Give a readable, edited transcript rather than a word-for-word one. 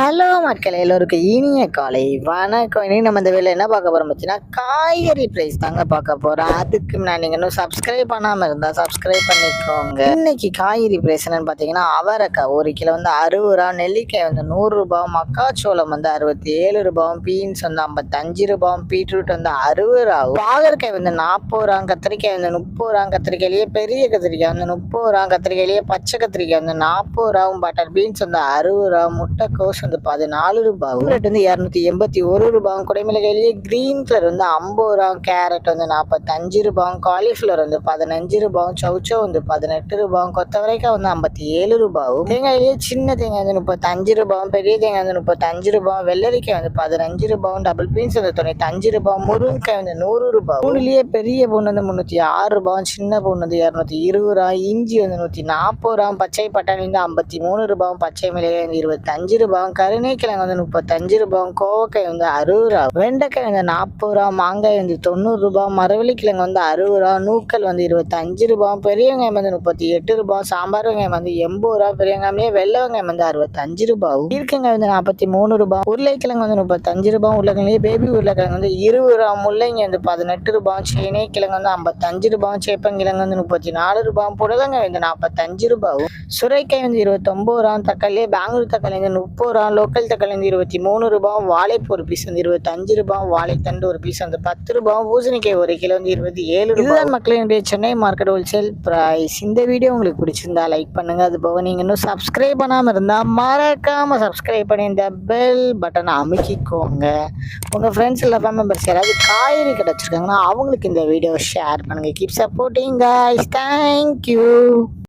Hello மக்கள் எல்லோருக்கும் இனிய காலை வணக்கம். இன்னைக்கு நம்ம இந்த வேலை என்ன பார்க்க போகிறோம் பார்த்தீங்கன்னா, காய்கறி ப்ரைஸ் தாங்க பார்க்க போகிறோம். அதுக்கு நான் நீங்கள் இன்னும் சப்ஸ்கிரைப் பண்ணாமல் இருந்தால் சப்ஸ்கிரைப் பண்ணிக்கோங்க. இன்னைக்கு காய்கறி ப்ரைஸ் என்னன்னு பார்த்தீங்கன்னா, அவரைக்காய் 1 கிலோ வந்து 60 ரூபா, நெல்லிக்காய் வந்து 100 ரூபா, மக்காச்சோளம் வந்து 67 ரூபாவும், பீன்ஸ் வந்து 55 ரூபாவும், பீட்ரூட் வந்து 60 ரூபாவும், பாகற்காய் வந்து 40 ரூபா, கத்திரிக்காய் வந்து 30 ரூபா, கத்திரிக்காயிலேயே பெரிய கத்திரிக்காய் வந்து 30 ரூபா, கத்திரிக்காயிலேயே பச்சை கத்திரிக்காய் வந்து 40 ரூபாவும், பட்டர் பீன்ஸ் வந்து 60 ரூபா, முட்டைக்கோஸ் வந்து 14 ரூபாவும், கேரட் வந்து 281 ரூபாவும், குடைமிளகாயிலேயே கிரீன் கலர் வந்து 50 ரூபாவும், கேரட் வந்து 45 ரூபாவும், காலிஃப்ளவர் வந்து 15 ரூபாவும், சௌச்சோ வந்து 18 ரூபாவும், கொத்தவரைக்காய் வந்து 57 ரூபாவும், தேங்காயிலேயே சின்ன தேங்காய் வந்து 35 ரூபாவும், பெரிய தேங்காய் வந்து 35 ரூபாவும், வெள்ளரிக்காய் வந்து 15 ரூபாவும், டபுள் பீன்ஸ் வந்து 95 ரூபாவும், முருங்கைக்காய் வந்து 100 ரூபாவும், பூண்டுலேயே பெரிய பூண்டு வந்து 306 ரூபாவும், சின்ன பூண்டு வந்து 220 ரூபா, இஞ்சி வந்து 140 ரூபாவும், பச்சை பட்டாணி வந்து 53 ரூபாவும், பச்சை மிளகாய் வந்து 25 ரூபாவும், கருணைக்கிழங்கு வந்து 35 ரூபாவும், கோவக்காய் வந்து 60 ரூபா, வெண்டைக்காய் வந்து 40 ரூபா, மாங்காய் வந்து 90 ரூபா, மரவள்ளிக்கிழங்கு வந்து 60 ரூபா, நூக்கல் வந்து 25 ரூபா, பெரிய வெங்காயம் வந்து 38 ரூபா, சாம்பார் வெங்காயம் வந்து 80 ரூபா, பெரிய வெங்காயமே வெள்ளை வெங்காயம் வந்து 65 ரூபாவும், ஈர்க்கங்காய் வந்து 43 ரூபா, உருளைக்கிழங்கு வந்து 35 ரூபா, உருளைக்கிழங்கு பேபி உருளைக்கிழங்கு வந்து 20 ரூபா, முள்ளங்கி வந்து 18 ரூபா, சேனை கிழங்கு வந்து 55 ரூபா, சேப்பங்கிழங்கு வந்து 34 ரூபா, புடலங்காய் வந்து 45 ரூபாவும், சுரைக்காய் வந்து 29 ரூபா, தக்காளி பெங்களூர் தக்காளி வந்து 30 ரூபா, லோக்கல் தக்காளி வந்து 23 ரூபா, வாழைப்பூ ஒரு பீஸ் வந்து 25 ரூபா, வாழைத்தண்டு ஒரு பீஸ் வந்து 10 ரூபா, பூசணிக்காய் 1 கிலோ வந்து 27 ரூபா. இதுதான் மக்களினுடைய சென்னை மார்க்கெட் ஹோல்சேல் பிரைஸ். இந்த வீடியோ உங்களுக்கு பிடிச்சிருந்தா லைக் பண்ணுங்க. அது போக நீங்க இன்னும் சப்ஸ்கிரைப் பண்ணாம இருந்தா மறக்காம சப்ஸ்கிரைப் பண்ணி இந்த பெல் பட்டனை அமுக்கிக்கோங்க. உங்க ஃப்ரெண்ட்ஸ் இல்லை ஃபேமிலி மெம்பர்ஸ் யாராவது காய்கறி கிடைச்சிருக்காங்கன்னா அவங்களுக்கு இந்த வீடியோ ஷேர் பண்ணுங்க. Keep supporting guys. தேங்க்யூ.